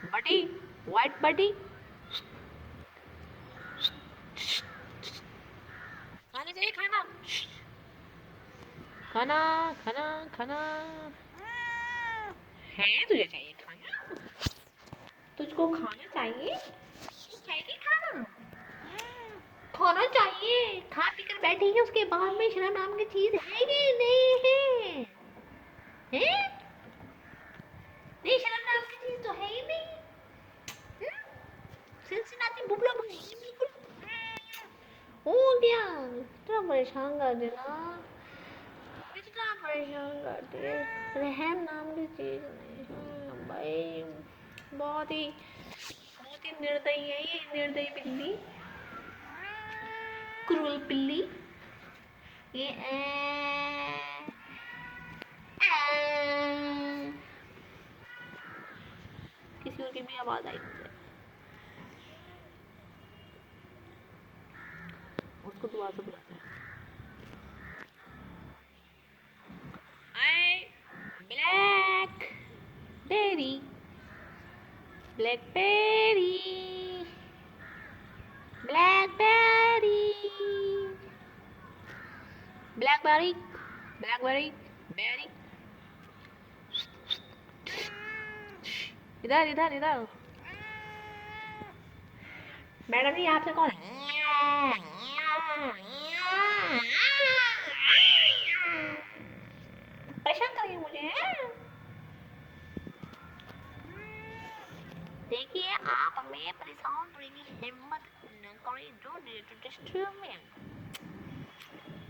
बडी, white बडी, खाने चाहिए खाना, खाना खाना खाना है, तुझे चाहिए खाना, तुझको खाना चाहिए, चाहिए खाना, खाना चाहिए, खा पी कर बैठी है, उसके बाद में शर्म नाम की चीज है कि नहीं है, है? नहीं, शर्म नाम की चीज तो है ही नहीं। सिलसिलाती बुबला बिल्कुल हो गया। इतना परेशान कर देना, इतना परेशान करती है, रहम नाम की चीज नहीं है भाई। बहुत ही निर्दयी है ये, निर्दयी बिल्ली, क्रूर बिल्ली ये। किसी और की भी आवाज आई मुझे, उसको दोबारा से बुलाते हैं। आई Blackberry, Blackberry, Blackberry, Blackberry, Blackberry, Berry, इधर इधर इधर। मैडम जी आपसे कौन है? परेशान करिए मुझे। देखिए आप हमें परेशान करने की हिम्मत न करें, जो डिस्टर्ब में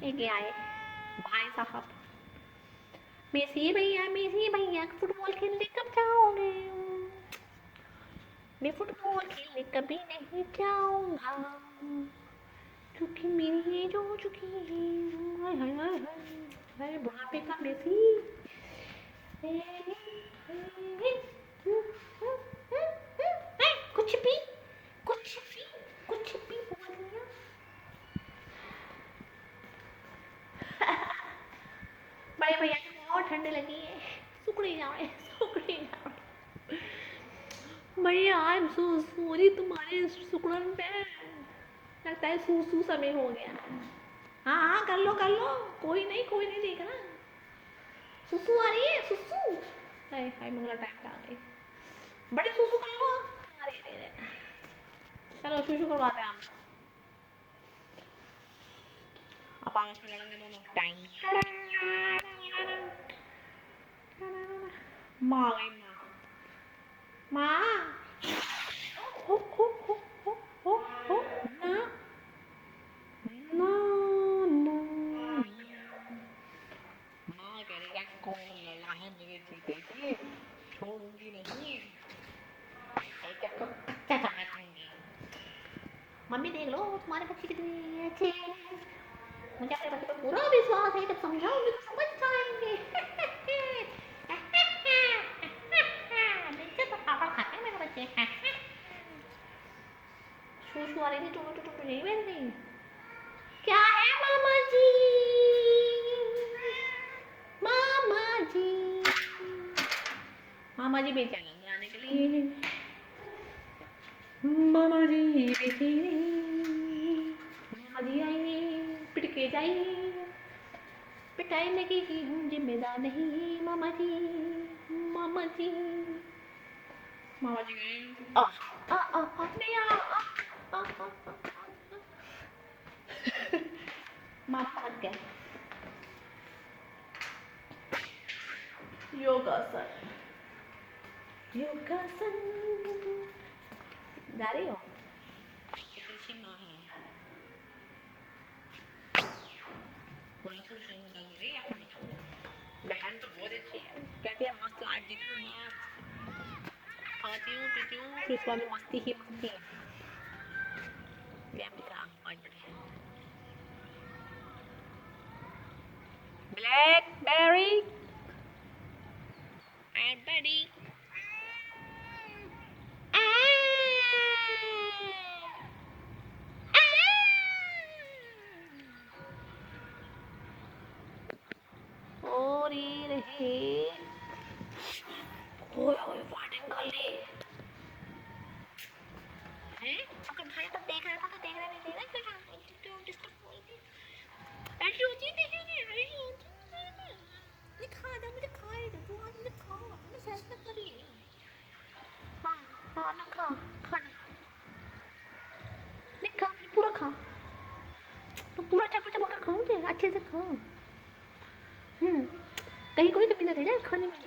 लेके आए भाई साहब। मेसी भैया फुटबॉल खेलने कब जाओगे? मैं फुटबॉल खेलने कभी नहीं जाऊंगा, क्योंकि मेरी एज हो चुकी है। हाय हाय हाय हाय, अरे बुढ़ापे का मेसी। कुछ भी कुछ भी कुछ भी बोल दिया। बड़े भैया को बहुत ठंड लगी है, सुखड़ी जा रहे, सुखड़ी जा रहे। भैया आई एम सो सॉरी, तुम्हारे सुकड़न पे लगता है सूसू समय हो गया। हाँ हाँ कर लो, कोई नहीं देख रहा। सुसु आ रही है, सुसु। हाय हाय मंगला टाइम पे आ गई, बड़ी सुसु कर लो। अरे अरे अरे। चलो सुसु करवाते हैं हम, अब आपस में लड़ेंगे दोनों। टाइम माँ आ गई, माँ माँ। हो हो हो हो हो हो ना ना ना। माँ करेगा कौन लड़ा है मेरे जीते से, छोड़ूंगी नहीं, एक कच्चा समझूंगी। मम्मी देख लो तुम्हारे बच्चे कितने अच्छे हैं, मुझे अपने बच्चे पर पूरा विश्वास है, जब समझाऊंगी तो समझ जाएंगे। नीचे तो पापड़ खाते हैं मेरे बच्चे। शू शू आ रही थी, टू टू टू नहीं बन रही। क्या है मामा जी, मामा जी, मामा जी बेचे आने के लिए, मामा जी बेचे, मामा जी आएंगे पिटके जाएंगे, पिटाई लगेगी हम जिम्मेदार नहीं। मामा जी, मामा जी, मामा जी गए नहीं मामा भाग गए। योगासन, योगासन जा रही हो? बहन तो बहुत अच्छी है, कहती है मस्त लाइफ जीती हूँ, मस्त खाती हूँ पीती हूँ, फिर उसके बाद में मस्ती ही मस्ती है। Blackberry and berry. और ये रहे, ओए ओए वार्डन कर ले, हैं अगर भाई तो देख रहा था तो देख रहा नहीं, देख रहा क्यों डिस्टर्ब हो रही थी। ऐसी होती है, देखिए नहीं ऐसी होती है। नहीं खा दे, मुझे खा ही दे, तू आज मुझे खा, मैं फैसला कर रही हूँ। हाँ हाँ ना खा, खाना नहीं खा, पूरा खा, तो पूरा चपा चपा कर खाओ, अच्छे से खाओ। कहीं कोई कमी ना रह जाए खाने में।